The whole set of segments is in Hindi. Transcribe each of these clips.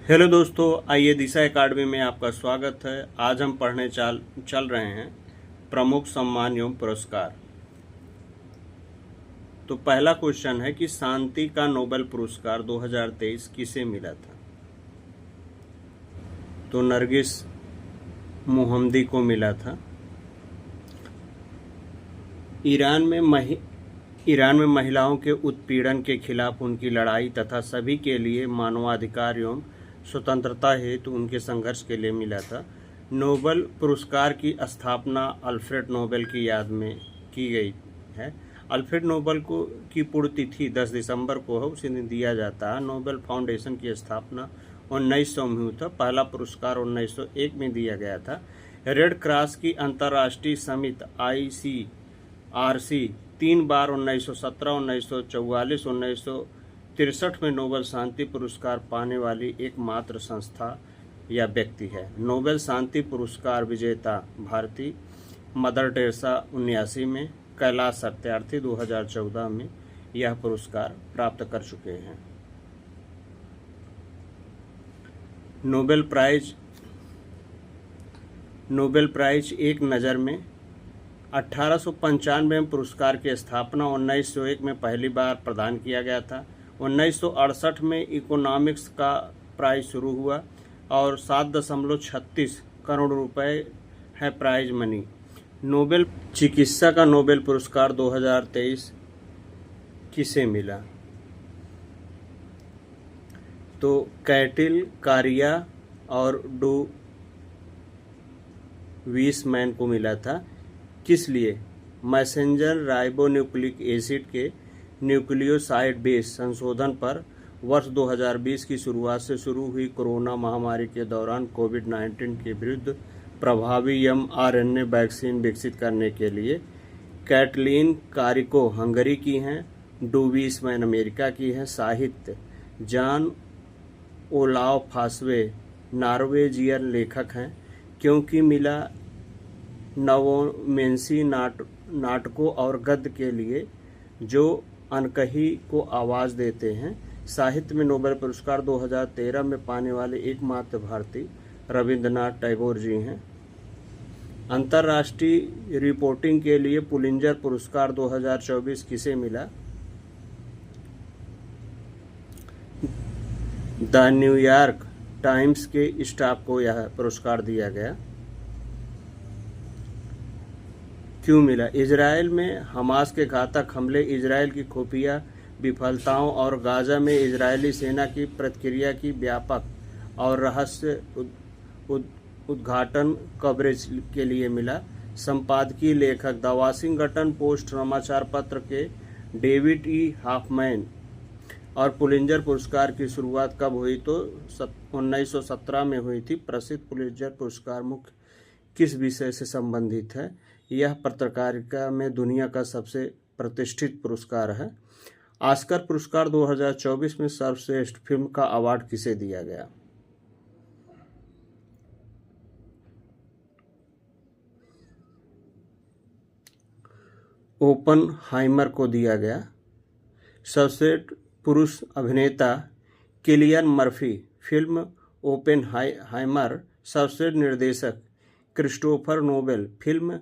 हेलो दोस्तों, आइए दिशा एकेडमी में आपका स्वागत है। आज हम पढ़ने चल रहे हैं प्रमुख सम्मान एवं पुरस्कार। तो पहला क्वेश्चन है कि शांति का नोबेल पुरस्कार 2023 किसे मिला था? तो नरगिस मोहम्मदी को मिला था। ईरान में महिलाओं के उत्पीड़न के खिलाफ उनकी लड़ाई तथा सभी के लिए मानवाधिकार एवं स्वतंत्रता हेतु उनके संघर्ष के लिए मिला था। नोबेल पुरस्कार की स्थापना अल्फ्रेड नोबेल की याद में की गई है। अल्फ्रेड नोबेल की पुण्यतिथि 10 दिसंबर को है, उसी दिन दिया जाता है। नोबेल फाउंडेशन की स्थापना 1900 में हुई था। पहला पुरस्कार 1901 में दिया गया था। रेड क्रॉस की अंतर्राष्ट्रीय समिति ICRC 3 बार 1917, 1944, 1963 में नोबेल शांति पुरस्कार पाने वाली एकमात्र संस्था या व्यक्ति है। नोबेल शांति पुरस्कार विजेता भारतीय मदर टेरेसा 1979 में, कैलाश सत्यार्थी 2014 में यह पुरस्कार प्राप्त कर चुके हैं। नोबेल प्राइज एक नज़र में 1895 में पुरस्कार की स्थापना 1901 में पहली बार प्रदान किया गया था। 1968 में इकोनॉमिक्स का प्राइज शुरू हुआ और 7.36 करोड़ रुपए है प्राइज मनी। नोबेल चिकित्सा का नोबेल पुरस्कार 2023 किसे मिला? तो कैटिल कारिया और डू वीसमैन को मिला था। किस लिए? मैसेंजर राइबोन्यूक्लिक एसिड के न्यूक्लियोसाइड बेस संशोधन पर वर्ष 2020 की शुरुआत से शुरू हुई कोरोना महामारी के दौरान कोविड-19 के विरुद्ध प्रभावी mRNA वैक्सीन विकसित करने के लिए कैटलीन कारिको हंगरी की हैं, डू वीसमैन अमेरिका की हैं। साहित्य जॉन ओलाव फास्वे नॉर्वेजियन लेखक हैं। क्योंकि मिला नवोमेंसी नाटकों और गद्य के लिए जो अनकही को आवाज़ देते हैं। साहित्य में नोबेल पुरस्कार 2013 में पाने वाले एकमात्र भारतीय रविंद्रनाथ टैगोर जी हैं। अंतर्राष्ट्रीय रिपोर्टिंग के लिए पुलिंजर पुरस्कार 2024 किसे मिला? द न्यूयॉर्क टाइम्स के स्टाफ को यह पुरस्कार दिया गया। क्यों मिला? इजराइल में हमास के घातक हमले, इजराइल की खुफिया विफलताओं और गाजा में इजरायली सेना की प्रतिक्रिया की व्यापक और रहस्य उद्घाटन कवरेज के लिए मिला। संपादकीय लेखक द वाशिंगटन पोस्ट समाचार पत्र के डेविड E. हॉफमैन। और पुलिंजर पुरस्कार की शुरुआत कब हुई? तो 1917 में हुई थी। प्रसिद्ध पुलिंजर पुरस्कार मुख्य किस विषय से संबंधित है? यह पत्रकारिता में दुनिया का सबसे प्रतिष्ठित पुरस्कार है। ऑस्कर पुरस्कार 2024 में सर्वश्रेष्ठ फिल्म का अवार्ड किसे दिया गया? ओपनहाइमर को दिया गया। सर्वश्रेष्ठ पुरुष अभिनेता किलियन मर्फी, फिल्म ओपेनहाइमर। सर्वश्रेष्ठ निर्देशक क्रिस्टोफर नोबेल, फिल्म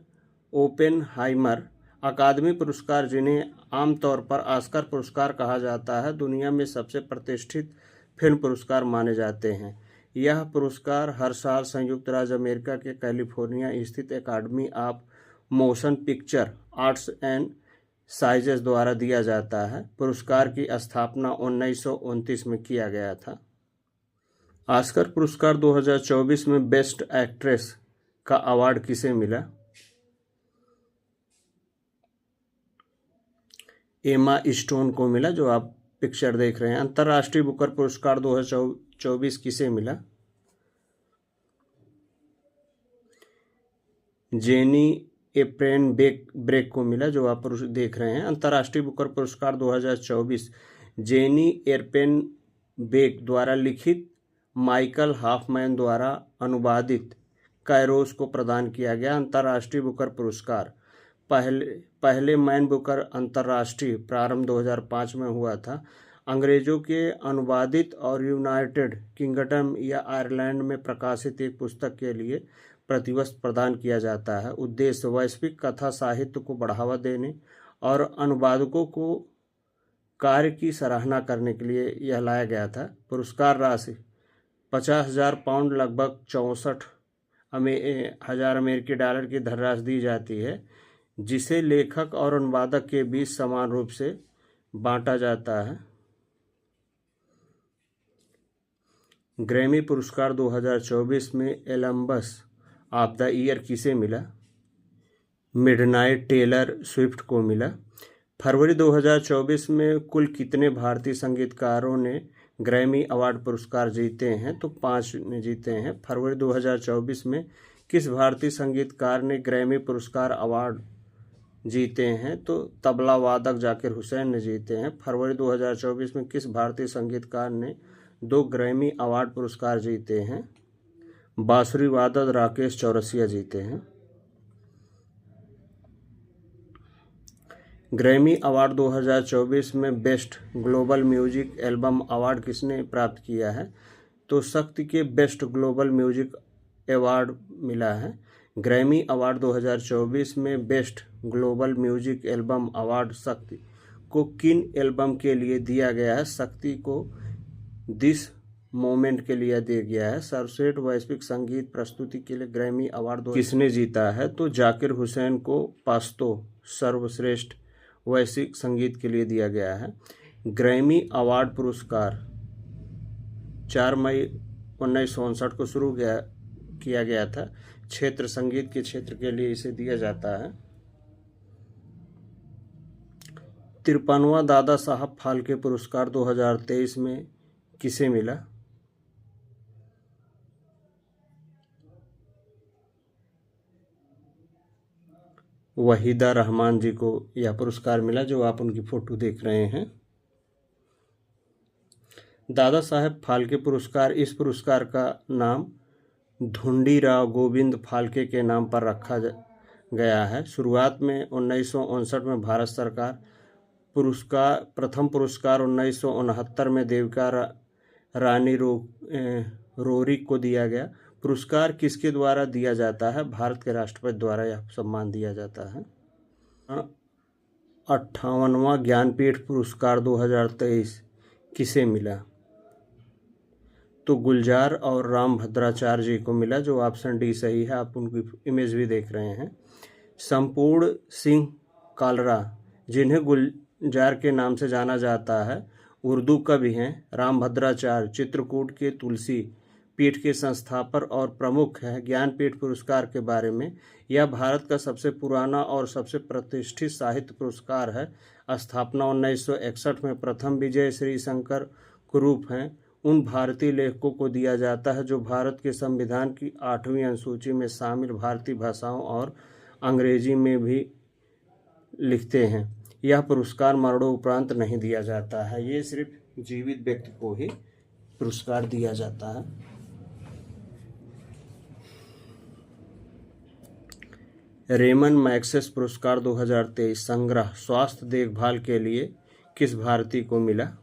ओपेनहाइमर। अकादमी पुरस्कार जिन्हें आमतौर पर ऑस्कर पुरस्कार कहा जाता है, दुनिया में सबसे प्रतिष्ठित फिल्म पुरस्कार माने जाते हैं। यह पुरस्कार हर साल संयुक्त राज्य अमेरिका के कैलिफोर्निया स्थित academy of motion picture arts and sciences द्वारा दिया जाता है। पुरस्कार की स्थापना 1929 में किया गया था। ऑस्कर पुरस्कार 2024 में बेस्ट एक्ट्रेस का अवार्ड किसे मिला? एमा स्टोन को मिला, जो आप पिक्चर देख रहे हैं। अंतर्राष्ट्रीय बुकर पुरस्कार 2024 किसे मिला? जेनी एप्रेन ब्रेक को मिला, जो आप देख रहे हैं। अंतर्राष्ट्रीय बुकर पुरस्कार 2024 जेनी एरपेन बेक द्वारा लिखित, माइकल हॉफमैन द्वारा अनुवादित कैरोस को प्रदान किया गया। अंतर्राष्ट्रीय बुकर पुरस्कार पहले मैन बुकर अंतर्राष्ट्रीय प्रारंभ 2005 में हुआ था। अंग्रेजों के अनुवादित और यूनाइटेड किंगडम या आयरलैंड में प्रकाशित एक पुस्तक के लिए प्रतिवर्ष प्रदान किया जाता है। उद्देश्य वैश्विक कथा साहित्य को बढ़ावा देने और अनुवादकों को कार्य की सराहना करने के लिए यह लाया गया था। पुरस्कार राशि 50,000 पाउंड लगभग 64,000 अमेरिकी डॉलर की धनराशि दी जाती है, जिसे लेखक और अनुवादक के बीच समान रूप से बांटा जाता है। ग्रैमी पुरस्कार 2024 में एल्बम्स ऑफ द ईयर किसे मिला? मिडनाइट टेलर स्विफ्ट को मिला। फरवरी 2024 में कुल कितने भारतीय संगीतकारों ने ग्रैमी अवार्ड पुरस्कार जीते हैं? तो 5 ने जीते हैं। फरवरी 2024 में किस भारतीय संगीतकार ने ग्रैमी पुरस्कार अवार्ड जीते हैं? तो तबला वादक जाकिर हुसैन ने जीते हैं। फरवरी 2024 में किस भारतीय संगीतकार ने 2 ग्रैमी अवार्ड पुरस्कार जीते हैं? बांसुरी वादक राकेश चौरसिया जीते हैं। ग्रैमी अवार्ड 2024 में best global music album award किसने प्राप्त किया है? तो शक्ति के बेस्ट ग्लोबल म्यूजिक अवार्ड मिला है। ग्रैमी अवार्ड 2024 में best global music album award शक्ति को किन एल्बम के लिए दिया गया है? शक्ति को दिस मोमेंट के लिए दिया गया है। सर्वश्रेष्ठ वैश्विक संगीत प्रस्तुति के लिए ग्रैमी अवार्ड किसने जीता है? तो जाकिर हुसैन को पास्तो सर्वश्रेष्ठ वैश्विक संगीत के लिए दिया गया है। ग्रैमी अवार्ड पुरस्कार 4 मई 1959 को शुरू किया गया था। क्षेत्र संगीत के क्षेत्र के लिए इसे दिया जाता है। 53वां दादा साहब फाल्के पुरस्कार 2023 में किसे मिला? वहीदा रहमान जी को यह पुरस्कार मिला, जो आप उनकी फोटो देख रहे हैं। दादा साहेब फाल्के पुरस्कार, इस पुरस्कार का नाम धुंडीराव गोविंद फाल्के के नाम पर रखा गया है। शुरुआत में 1959 में भारत सरकार प्रथम पुरस्कार 1969 में देविका रानी रोरी को दिया गया। पुरस्कार किसके द्वारा दिया जाता है? भारत के राष्ट्रपति द्वारा यह सम्मान दिया जाता है। 58वां ज्ञानपीठ पुरस्कार 2023 किसे मिला? तो गुलजार और राम भद्राचार्य जी को मिला, जो ऑप्शन डी सही है। आप उनकी इमेज भी देख रहे हैं। संपूर्ण सिंह कालरा, जिन्हें गुलजार के नाम से जाना जाता है, उर्दू कवि हैं। राम भद्राचार्य चित्रकूट के तुलसी पीठ के संस्थापक और प्रमुख है। ज्ञानपीठ पुरस्कार के बारे में, यह भारत का सबसे पुराना और सबसे प्रतिष्ठित साहित्य पुरस्कार है। स्थापना 1961 में प्रथम विजय श्री शंकर कुरूप हैं उन भारतीय लेखकों को दिया जाता है जो भारत के संविधान की 8वीं अनुसूची में शामिल भारतीय भाषाओं और अंग्रेजी में भी लिखते हैं। यह पुरस्कार मरणोपरांत नहीं दिया जाता है, ये सिर्फ जीवित व्यक्ति को ही पुरस्कार दिया जाता है। रेमन मैग्सेस पुरस्कार 2023 संग्रह स्वास्थ्य देखभाल के लिए किस भारतीय को मिला?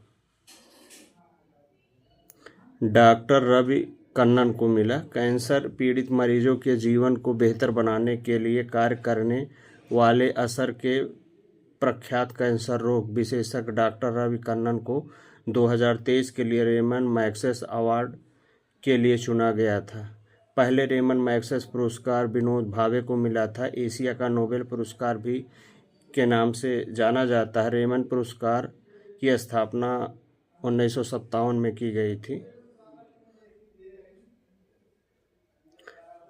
डॉक्टर रवि कन्नन को मिला। कैंसर पीड़ित मरीजों के जीवन को बेहतर बनाने के लिए कार्य करने वाले असर के प्रख्यात कैंसर रोग विशेषज्ञ डॉक्टर रवि कन्नन को 2023 के लिए रेमन मैग्सेस अवार्ड के लिए चुना गया था। पहले रेमन मैग्सेस पुरस्कार विनोद भावे को मिला था। एशिया का नोबेल पुरस्कार भी के नाम से जाना जाता है। रेमन पुरस्कार की स्थापना 1957 में की गई थी।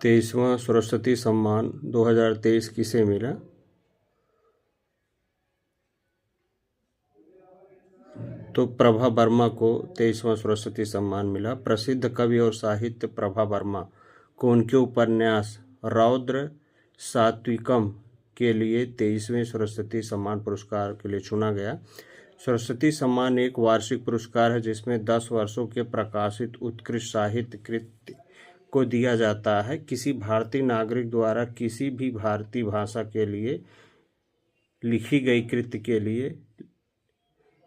23वां सरस्वती सम्मान 2023 किसे मिला? तो प्रभा वर्मा को 23वां सरस्वती सम्मान मिला। प्रसिद्ध कवि और साहित्य प्रभा वर्मा को उनके उपन्यास रौद्र सात्विकम के लिए 23वें सरस्वती सम्मान पुरस्कार के लिए चुना गया। सरस्वती सम्मान एक वार्षिक पुरस्कार है जिसमें 10 वर्षों के प्रकाशित उत्कृष्ट साहित्य कृति को दिया जाता है। किसी भारतीय नागरिक द्वारा किसी भी भारतीय भाषा के लिए लिखी गई कृति के लिए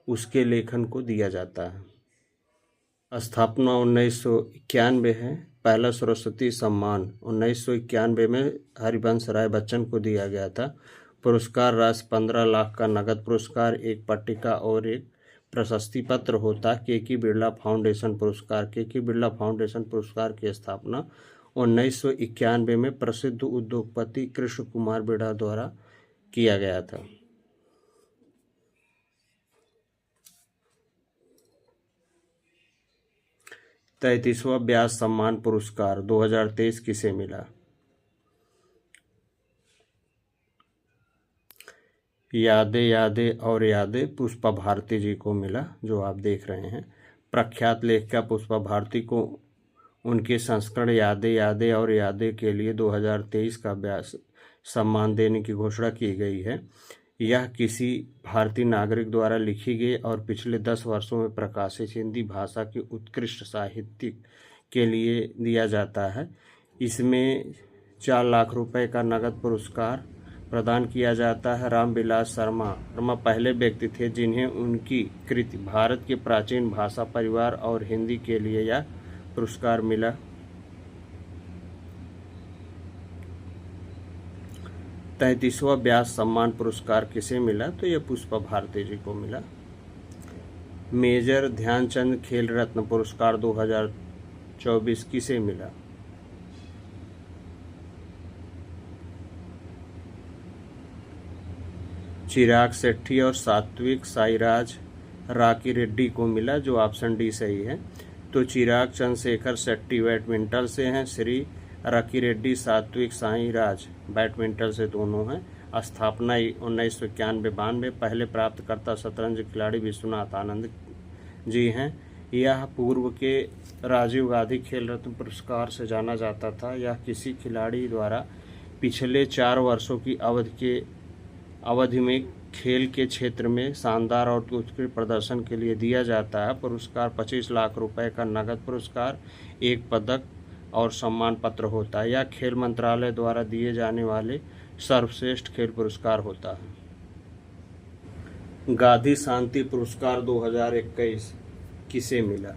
उसके लेखन को दिया जाता है। स्थापना 1991 है। पहला सरस्वती सम्मान 1991 में हरिवंश राय बच्चन को दिया गया था। पुरस्कार राशि 15 लाख का नगद पुरस्कार, एक पट्टिका और एक प्रशस्ति पत्र होता। के बिरला फाउंडेशन पुरस्कार। के बिरला फाउंडेशन पुरस्कार की स्थापना 1991 में प्रसिद्ध उद्योगपति कृष्ण कुमार बिरला द्वारा किया गया था। तैंतीसवां व्यास सम्मान पुरस्कार 2023 किसे मिला? यादें यादें और यादें पुष्पा भारती जी को मिला, जो आप देख रहे हैं। प्रख्यात लेखिका पुष्पा भारती को उनके संस्करण यादें यादें और यादें के लिए 2023 का व्यास सम्मान देने की घोषणा की गई है। यह किसी भारतीय नागरिक द्वारा लिखी गई और पिछले 10 वर्षों में प्रकाशित हिंदी भाषा के उत्कृष्ट साहित्य के लिए दिया जाता है। इसमें 4 लाख रुपए का नगद पुरस्कार प्रदान किया जाता है। रामविलास शर्मा पहले व्यक्ति थे जिन्हें उनकी कृति भारत के प्राचीन भाषा परिवार और हिंदी के लिए यह पुरस्कार मिला। तैंतीसवां व्यास सम्मान पुरस्कार किसे मिला? तो यह पुष्पा भारती जी को मिला। मेजर ध्यानचंद खेल रत्न पुरस्कार 2024 किसे मिला? चिराग शेट्टी और सात्विक साईराज राकी रेड्डी को मिला, जो ऑप्शन डी सही है। तो चिराग चंद्रशेखर शेट्टी बैडमिंटन से हैं, श्री राकी रेड्डी सात्विक साईराज बैडमिंटन से दोनों हैं। स्थापना 1991-92। पहले प्राप्तकर्ता शतरंज खिलाड़ी विश्वनाथ आनंद जी हैं। यह पूर्व के राजीव गांधी खेल रत्न पुरस्कार से जाना जाता था। यह किसी खिलाड़ी द्वारा पिछले 4 वर्षों की अवधि में खेल के क्षेत्र में शानदार और उत्कृष्ट प्रदर्शन के लिए दिया जाता है। पुरस्कार 25 लाख रुपए का नगद पुरस्कार, एक पदक और सम्मान पत्र होता है। यह खेल मंत्रालय द्वारा दिए जाने वाले सर्वश्रेष्ठ खेल पुरस्कार होता है। गांधी शांति पुरस्कार 2021 किसे मिला?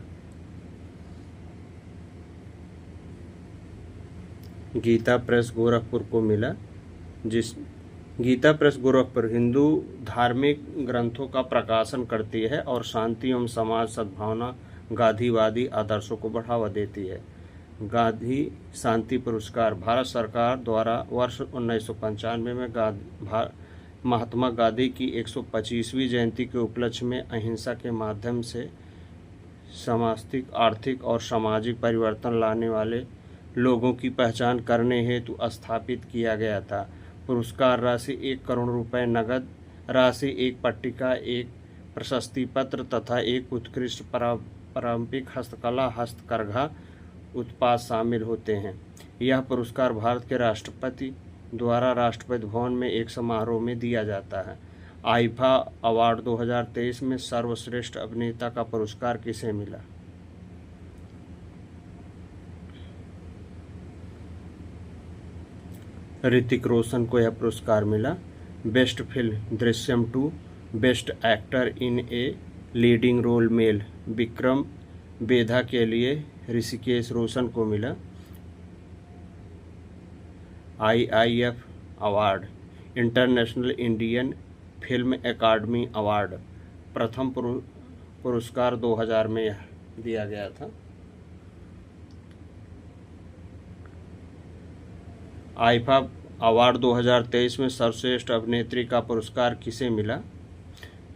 गीता प्रेस गोरखपुर को मिला। गीता प्रेस गोरखपुर हिंदू धार्मिक ग्रंथों का प्रकाशन करती है और शांति एवं समाज सद्भावना गांधीवादी आदर्शों को बढ़ावा देती है। गांधी शांति पुरस्कार भारत सरकार द्वारा वर्ष 1995 में महात्मा गांधी की 125वीं जयंती के उपलक्ष्य में अहिंसा के माध्यम से सामाजिक, आर्थिक और सामाजिक परिवर्तन लाने वाले लोगों की पहचान करने हेतु स्थापित किया गया था। पुरस्कार राशि 1 करोड़ रुपए नगद राशि, एक पट्टिका, एक प्रशस्ति पत्र तथा एक उत्कृष्ट पारंपरिक हस्तकला हस्तकरघा उत्पाद शामिल होते हैं। यह पुरस्कार भारत के राष्ट्रपति द्वारा राष्ट्रपति भवन में एक समारोह में दिया जाता है। आईफा अवार्ड 2023 में सर्वश्रेष्ठ अभिनेता का पुरस्कार किसे मिला? ऋतिक रोशन को यह पुरस्कार मिला। Best film Drishyam 2, best actor in a leading role male Vikram Vedha के लिए ऋषिकेश रोशन को मिला। IIF award international Indian film academy award प्रथम पुरस्कार 2000 में दिया गया था। आईफा अवार्ड 2023 में सर्वश्रेष्ठ अभिनेत्री का पुरस्कार किसे मिला?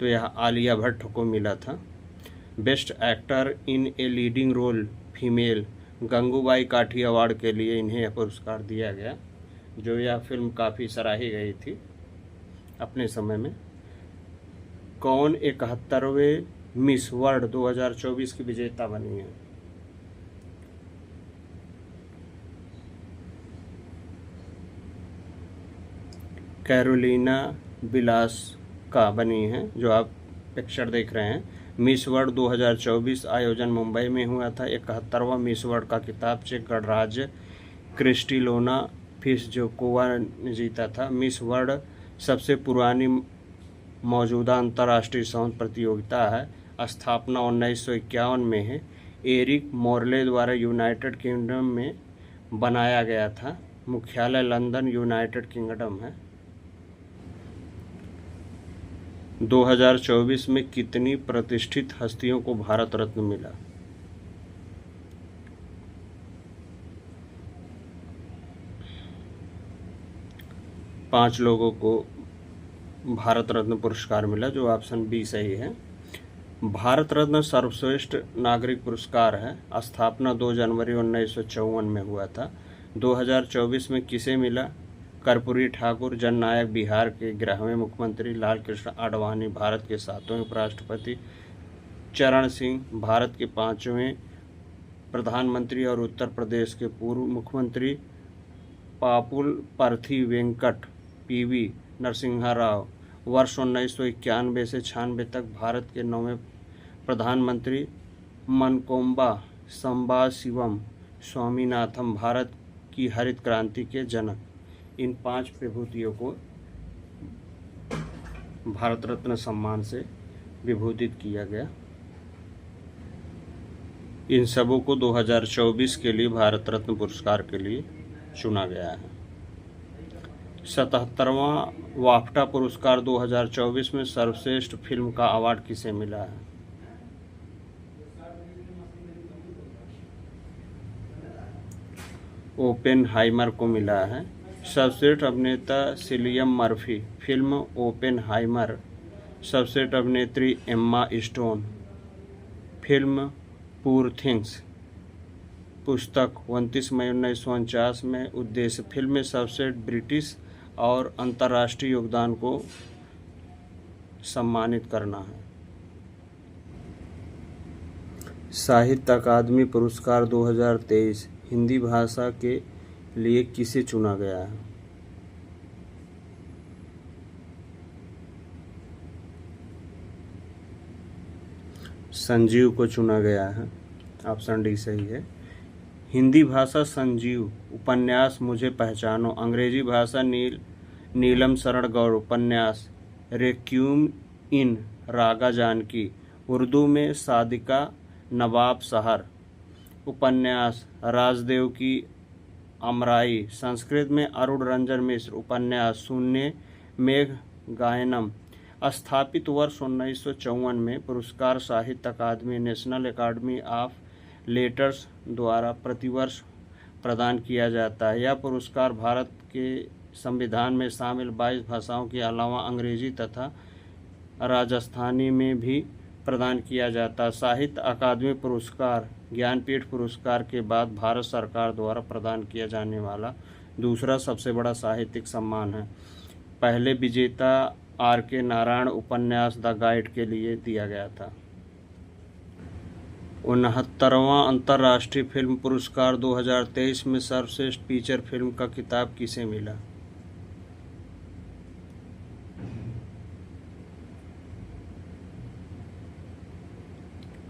तो यह आलिया भट्ट को मिला था। Best actor in a leading role female Gangubai Kathi award के लिए इन्हें यह पुरस्कार दिया गया, जो यह फिल्म काफ़ी सराही गई थी अपने समय में। कौन 71वें मिस वर्ल्ड 2024 की विजेता बनी है? कैरोलिना बिलास्का बनी है, जो आप पिक्चर देख रहे हैं। मिस वर्ल्ड 2024 आयोजन मुंबई में हुआ था। 71वां मिस वर्ल्ड का खिताब चेक गणराज्य क्रिस्टिलोना फिसजोकोवा ने जीता था। मिस वर्ल्ड सबसे पुरानी मौजूदा अंतर्राष्ट्रीय साउंड प्रतियोगिता है। स्थापना 1951 में है। एरिक मोर्ले द्वारा यूनाइटेड किंगडम में बनाया गया था। मुख्यालय लंदन, यूनाइटेड किंगडम है। 2024 में कितनी प्रतिष्ठित हस्तियों को भारत रत्न मिला? पांच लोगों को भारत रत्न पुरस्कार मिला, जो ऑप्शन बी सही है। भारत रत्न सर्वश्रेष्ठ नागरिक पुरस्कार है। स्थापना 2 जनवरी 1954 में हुआ था। 2024 में किसे मिला? कर्पूरी ठाकुर, जननायक बिहार के 11वें मुख्यमंत्री लाल कृष्ण आडवाणी, भारत के 7वें उपराष्ट्रपति चरण सिंह, भारत के 5वें प्रधानमंत्री और उत्तर प्रदेश के पूर्व मुख्यमंत्री पापुल पार्थी वेंकट, पीवी नरसिम्हा राव। वर्ष 1991 से 96 तक भारत के 9वें प्रधानमंत्री मनकोम्बा संबाशिवम स्वामीनाथन, भारत की हरित क्रांति के जनक। इन 5 विभूतियों को भारत रत्न सम्मान से विभूषित किया गया। इन सबों को 2024 के लिए भारत रत्न पुरस्कार के लिए चुना गया है। 77वां वाफ्टा पुरस्कार 2024 में सर्वश्रेष्ठ फिल्म का अवार्ड किसे मिला है? ओपेनहाइमर को मिला है। सर्वश्रेष्ठ अभिनेता सिलियन मर्फी, फिल्म ओपेनहाइमर। सर्वश्रेष्ठ अभिनेत्री Emma stone, film poor things. पुस्तक 29 मई 1949 में उद्देश्य फिल्म में सर्वश्रेष्ठ ब्रिटिश और अंतर्राष्ट्रीय योगदान को सम्मानित करना है। साहित्य अकादमी पुरस्कार 2023 हिंदी भाषा के लिए किसे चुना गया है? संजीव को चुना गया है। ऑप्शन डी सही है। हिंदी भाषा संजीव उपन्यास मुझे पहचानो। अंग्रेजी भाषा नीलम शरण गौर उपन्यास रेक्यूम इन रागा जानकी। उर्दू में सादिका नवाब शहर उपन्यास राजदेव की अमराई। संस्कृत में अरुण रंजन मिश्र उपन्यास शून्य मेघ गायनम। स्थापित वर्ष 1954 में। पुरस्कार साहित्य अकादमी नेशनल अकादमी ऑफ लेटर्स द्वारा प्रतिवर्ष प्रदान किया जाता है। यह पुरस्कार भारत के संविधान में शामिल 22 भाषाओं के अलावा अंग्रेजी तथा राजस्थानी में भी प्रदान किया जाता है। साहित्य अकादमी पुरस्कार ज्ञानपीठ पुरस्कार के बाद भारत सरकार द्वारा प्रदान किया जाने वाला दूसरा सबसे बड़ा साहित्यिक सम्मान है। पहले विजेता R.K. नारायण उपन्यास द गाइड के लिए दिया गया था। 69वां अंतर्राष्ट्रीय फिल्म पुरस्कार 2023 में सर्वश्रेष्ठ फीचर फिल्म का खिताब किसे मिला?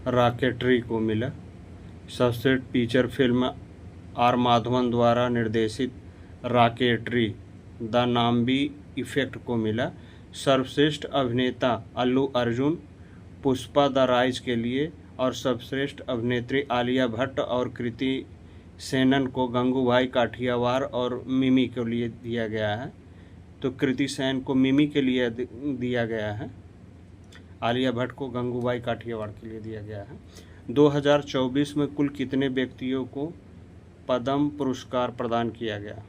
रॉकेटरी को मिला। सर्वश्रेष्ठ फीचर फिल्म R. माधवन द्वारा निर्देशित रॉकेटरी द नाम्बी इफेक्ट को मिला। सर्वश्रेष्ठ अभिनेता अल्लू अर्जुन पुष्पा द राइज के लिए और सर्वश्रेष्ठ अभिनेत्री आलिया भट्ट और कृति सेनन को गंगूबाई काठियावाड़ और मिमी के लिए दिया गया है। तो कृति सेन को मिमी के लिए दिया गया है, आलिया भट्ट को गंगूबाई काठियावाड़ के लिए दिया गया है। 2024 में कुल कितने व्यक्तियों को पद्म पुरस्कार प्रदान किया गया?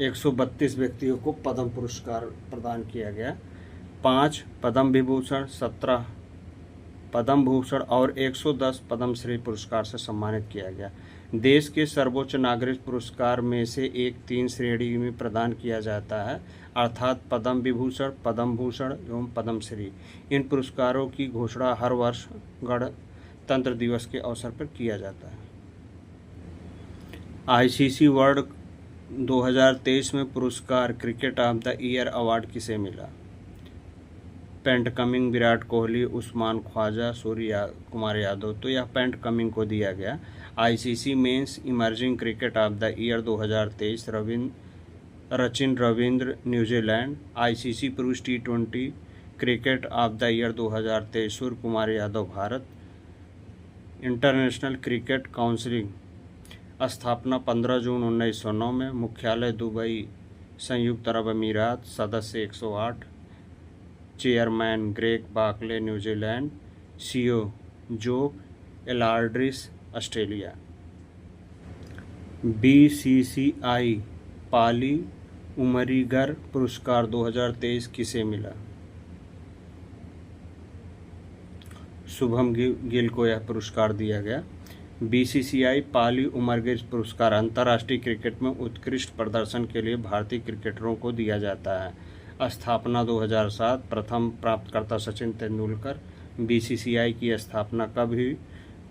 एक 132 व्यक्तियों को पद्म पुरस्कार प्रदान किया गया। 5 पद्म विभूषण, 17 पद्म भूषण और 110 पद्मश्री पुरस्कार से सम्मानित किया गया। देश के सर्वोच्च नागरिक पुरस्कार में से एक 3 श्रेणी में प्रदान किया जाता है, अर्थात पद्म विभूषण, पद्म भूषण एवं पद्मश्री। इन पुरस्कारों की घोषणा हर वर्ष गणतंत्र दिवस के अवसर पर किया जाता है। ICC वर्ल्ड 2023 में पुरस्कार cricket of the year award किसे मिला? Paint coming Virat Kohli, Usman Khwaja, Surya Kumar Yadav. तो यह पेंट कमिंग को दिया गया। ICC men's emerging cricket of the year 2023 Sachin Ravindra New Zealand. ICC पुरुष T20 cricket of the year 2023 Surya Kumar Yadav Bharat. International cricket council स्थापना 15 जून 1909 में। मुख्यालय दुबई संयुक्त अरब अमीरात। सदस्य 108। Chairman Greg Bakle New Zealand. CEO जो एलार्ड्रिस ऑस्ट्रेलिया। बीसीसीआई पाली उमरीगर पुरस्कार 2023 किसे मिला? शुभम गिल को यह पुरस्कार दिया गया। बीसीसीआई पाली उमरगिर पुरस्कार अंतर्राष्ट्रीय क्रिकेट में उत्कृष्ट प्रदर्शन के लिए भारतीय क्रिकेटरों को दिया जाता है। स्थापना 2007। प्रथम प्राप्तकर्ता सचिन तेंदुलकर। बीसीसीआई की स्थापना कब हुई?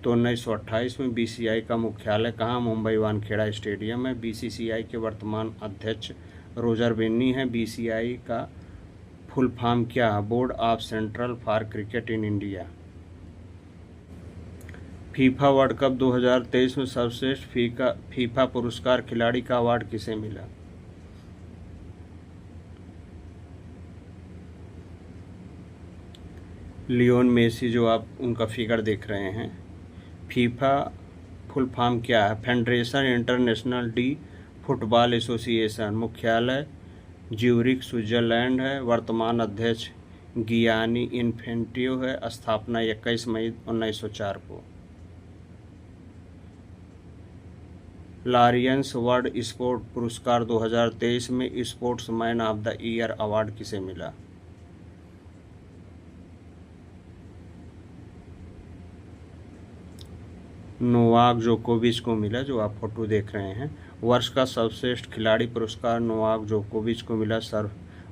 तो 1928 में। बीसीसीआई का मुख्यालय कहाँ? मुंबई वानखेड़ा स्टेडियम है। बीसीसीआई के वर्तमान अध्यक्ष रोजर बिन्नी है। बीसीसीआई का फुल फॉर्म क्या है? Board of central for cricket in India. FIFA world cup 2023 में सर्वश्रेष्ठ फीफा पुरस्कार खिलाड़ी का अवार्ड किसे मिला? लियोन मेसी, जो आप उनका फिगर देख रहे हैं। फीफा फुल फॉर्म क्या है? Federation international D football association. मुख्यालय ज्यूरिख स्विट्जरलैंड है। वर्तमान अध्यक्ष गियानी इन्फेंटिनो है। स्थापना 21 मई 1904 को। लारियंस वर्ल्ड स्पोर्ट पुरस्कार 2023 में sportsman of the year award किसे मिला? नोवाक जोकोविच को मिला, जो आप फोटो देख रहे हैं। वर्ष का सर्वश्रेष्ठ खिलाड़ी पुरस्कार नोवाक जोकोविच को मिला।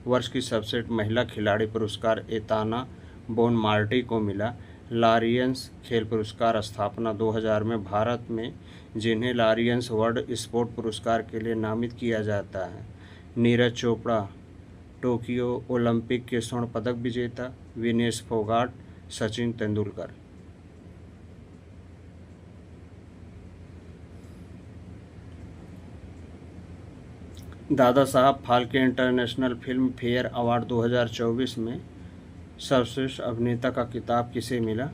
वर्ष की सर्वश्रेष्ठ महिला खिलाड़ी पुरस्कार एताना बोनमार्टी को मिला। लारियंस खेल पुरस्कार स्थापना 2000 में। भारत में जिन्हें लारियंस वर्ल्ड स्पोर्ट पुरस्कार के लिए नामित किया जाता है: नीरज चोपड़ा, टोक्यो ओलंपिक के स्वर्ण पदक विजेता। Vinesh Phogat, Sachin Tendulkar. Dada Saheb Phalke international film fair award 2024 में सर्वश्रेष्ठ अभिनेता का खिताब किसे मिला?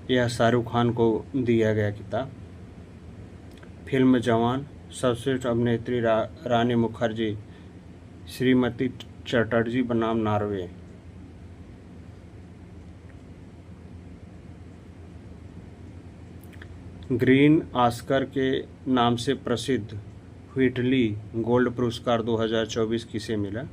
यह शाहरुख खान को दिया गया खिताब। फिल्म जवान सर्वश्रेष्ठ अभिनेत्री रानी मुखर्जी, श्रीमती चटर्जी बनाम नॉर्वे। ग्रीन ऑस्कर के नाम से प्रसिद्ध व्हिटली गोल्ड पुरस्कार 2024 किसे मिला?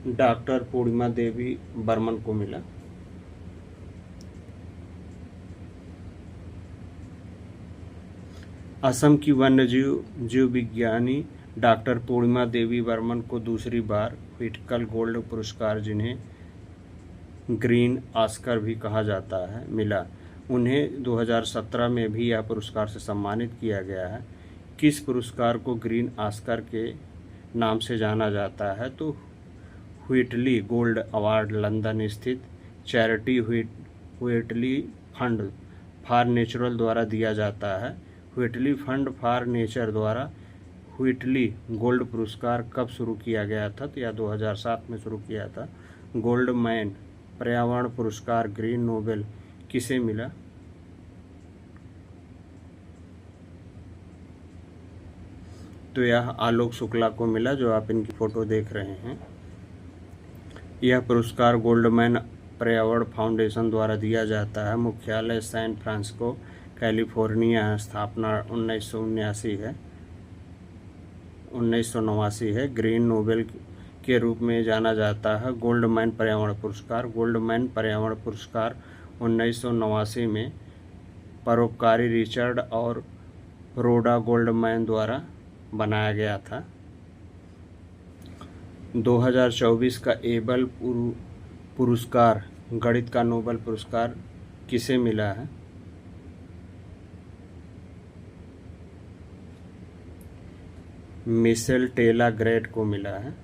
डॉक्टर पूर्णिमा देवी बर्मन को मिला। असम की वन्यजीव विज्ञानी डॉक्टर पूर्णिमा देवी बर्मन को दूसरी बार व्हिटकल गोल्ड पुरस्कार, जिन्हें ग्रीन ऑस्कर भी कहा जाता है, मिला। उन्हें 2017 में भी यह पुरस्कार से सम्मानित किया गया है। किस पुरस्कार को ग्रीन ऑस्कर के नाम से जाना जाता है? तो व्हिटली गोल्ड अवार्ड लंदन स्थित charity Whitley fund for natural द्वारा दिया जाता है। व्हिटली फंड फॉर नेचर द्वारा व्हिटली गोल्ड पुरस्कार कब शुरू किया गया था? तो यह 2007 में शुरू किया था। गोल्ड मैन पर्यावरण पुरस्कार ग्रीन नोबेल किसे मिला? तो यह आलोक शुक्ला को मिला, जो आप इनकी फोटो देख रहे हैं। यह पुरस्कार गोल्डमैन पर्यावरण फाउंडेशन द्वारा दिया जाता है। मुख्यालय सैन फ्रांसिस्को कैलिफोर्निया। स्थापना 1989 है। ग्रीन नोबेल के रूप में जाना जाता है गोल्डमैन पर्यावरण पुरस्कार। गोल्डमैन पर्यावरण पुरस्कार 1989 में परोपकारी रिचर्ड और रोडा गोल्डमैन द्वारा बनाया गया था। 2024 का एबल पुरस्कार, गणित का नोबेल पुरस्कार किसे मिला है? मिशेल टेला ग्रेट को मिला है।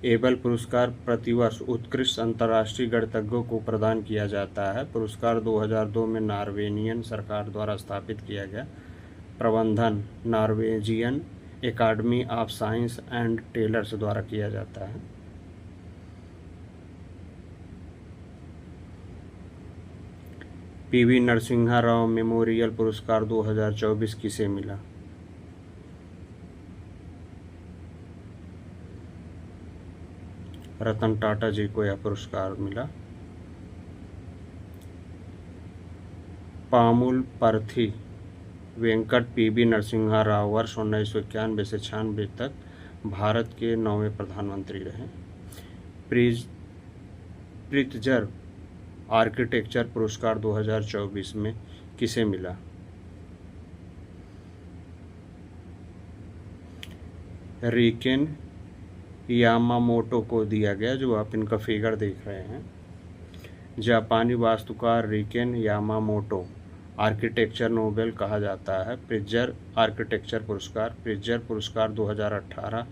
एबल पुरस्कार प्रतिवर्ष उत्कृष्ट अंतर्राष्ट्रीय गणितज्ञों को प्रदान किया जाता है। पुरस्कार 2002 में नॉर्वेजियन सरकार द्वारा स्थापित किया गया। प्रबंधन Norwegian academy of science and letters द्वारा किया जाता है। पीवी नरसिम्हा राव मेमोरियल पुरस्कार 2024 किसे मिला? रतन टाटा जी को यह पुरस्कार मिला। पामुल परथी वेंकट पीवी नरसिम्हा राव वर्ष 1991 से 96 तक भारत के 9वें प्रधानमंत्री रहे। प्रित्जर आर्किटेक्चर पुरस्कार 2024 में किसे मिला? रिकेन यामामोटो को दिया गया, जो आप इनका फिगर देख रहे हैं। जापानी वास्तुकार रिकेन यामामोटो आर्किटेक्चर नोबेल कहा जाता है। प्रित्जर आर्किटेक्चर पुरस्कार 2018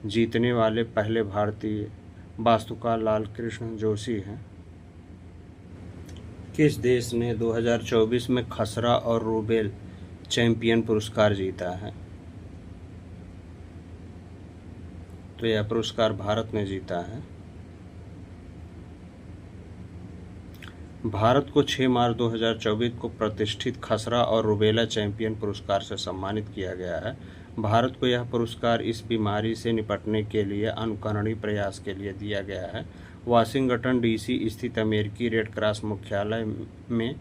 जीतने वाले पहले भारतीय वास्तुकार लालकृष्ण जोशी हैं। किस देश ने 2024 में खसरा और रूबेल चैंपियन पुरस्कार जीता है? तो यह पुरस्कार भारत ने जीता है। भारत को 6 मार्च 2024 को प्रतिष्ठित खसरा और रूबेला चैंपियन पुरस्कार से सम्मानित किया गया है। भारत को यह पुरस्कार इस बीमारी से निपटने के लिए अनुकरणीय प्रयास के लिए दिया गया है। वाशिंगटन डीसी स्थित अमेरिकी रेड क्रॉस मुख्यालय में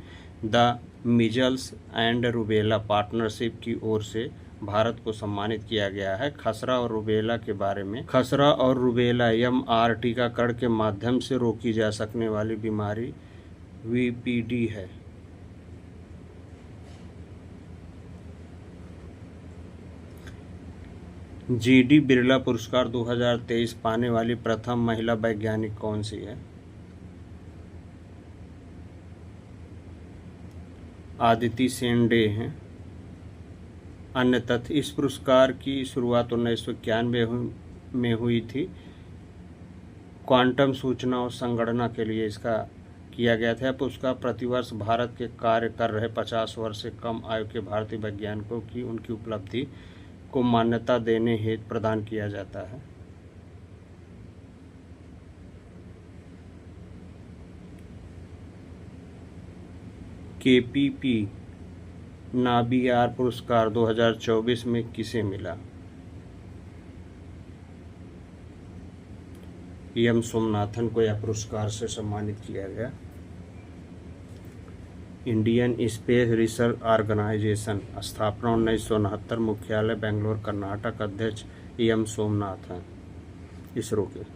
the measles and rubella partnership की ओर से भारत को सम्मानित किया गया है। खसरा और रूबेला के बारे में, खसरा और रूबेला MR टीकाकरण के माध्यम से रोकी जा सकने वाली बीमारी VPD है। GD बिरला पुरस्कार 2023 पाने वाली प्रथम महिला वैज्ञानिक कौन सी है? आदिति सेन डे हैं। अन्य तथ्य, इस पुरस्कार की शुरुआत 1991 में हुई थी। क्वांटम सूचना और संगणना के लिए इसका किया गया था। पुरस्कार प्रतिवर्ष भारत के कार्य कर रहे 50 वर्ष से कम आयु के भारतीय वैज्ञानिकों की उनकी उपलब्धि को मान्यता देने हेतु प्रदान किया जाता है। KPP नाबियार पुरस्कार 2024 में किसे मिला? एम सोमनाथन को यह पुरस्कार से सम्मानित किया गया। इंडियन स्पेस रिसर्च ऑर्गेनाइजेशन स्थापना 1969, मुख्यालय बेंगलोर कर्नाटक, अध्यक्ष एम सोमनाथन, इसरो के।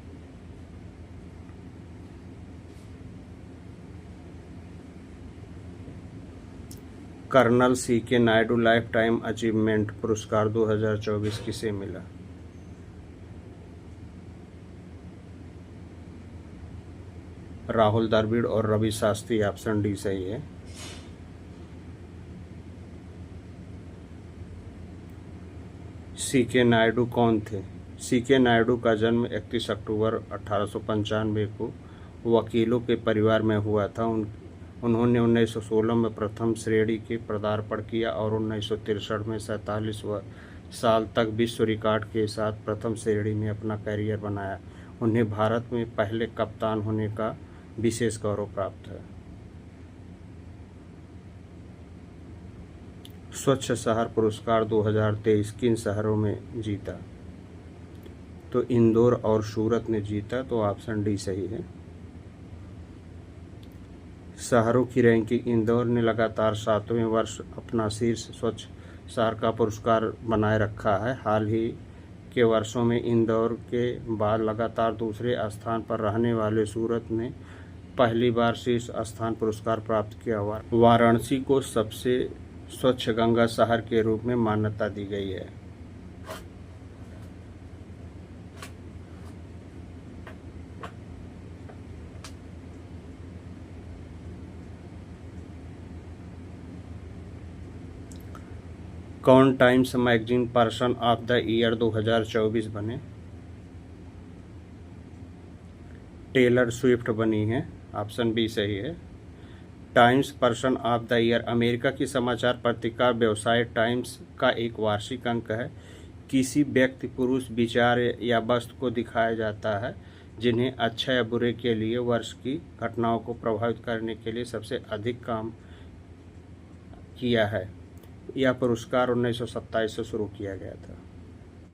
Colonel CK Naidu lifetime achievement पुरस्कार 2024 किसे मिला? राहुल द्रविड़ और रवि शास्त्री, ऑप्शन डी सही है। CK नायडू कौन थे? CK नायडू का जन्म 31 अक्टूबर 1895 को वकीलों के परिवार में हुआ था। उन्होंने 1916 में प्रथम श्रेणी के पदार्पण किया और 1963 में 47 साल तक विश्व रिकॉर्ड के साथ प्रथम श्रेणी में अपना करियर बनाया। उन्हें भारत में पहले कप्तान होने का विशेष गौरव प्राप्त है। स्वच्छ शहर पुरस्कार 2023 किन शहरों में जीता? तो इंदौर और सूरत ने जीता, तो ऑप्शन डी सही है। शहरों की रैंकिंग, इंदौर ने लगातार 7वें वर्ष अपना शीर्ष स्वच्छ शहर का पुरस्कार बनाए रखा है। हाल ही के वर्षों में इंदौर के बाद लगातार दूसरे स्थान पर रहने वाले सूरत ने पहली बार शीर्ष स्थान पुरस्कार प्राप्त किया। वाराणसी को सबसे स्वच्छ गंगा शहर के रूप में मान्यता दी गई है। कौन times magazine person of the year 2024 बने? टेलर स्विफ्ट बनी है, ऑप्शन बी सही है। Times person of the year America की समाचार पत्रिका व्यवसाय टाइम्स का एक वार्षिक अंक है। किसी व्यक्ति, पुरुष, विचार या वस्तु को दिखाया जाता है जिन्हें अच्छा या बुरे के लिए वर्ष की घटनाओं को प्रभावित करने के लिए सबसे अधिक काम किया है। यह पुरस्कार 1927 से शुरू किया गया था।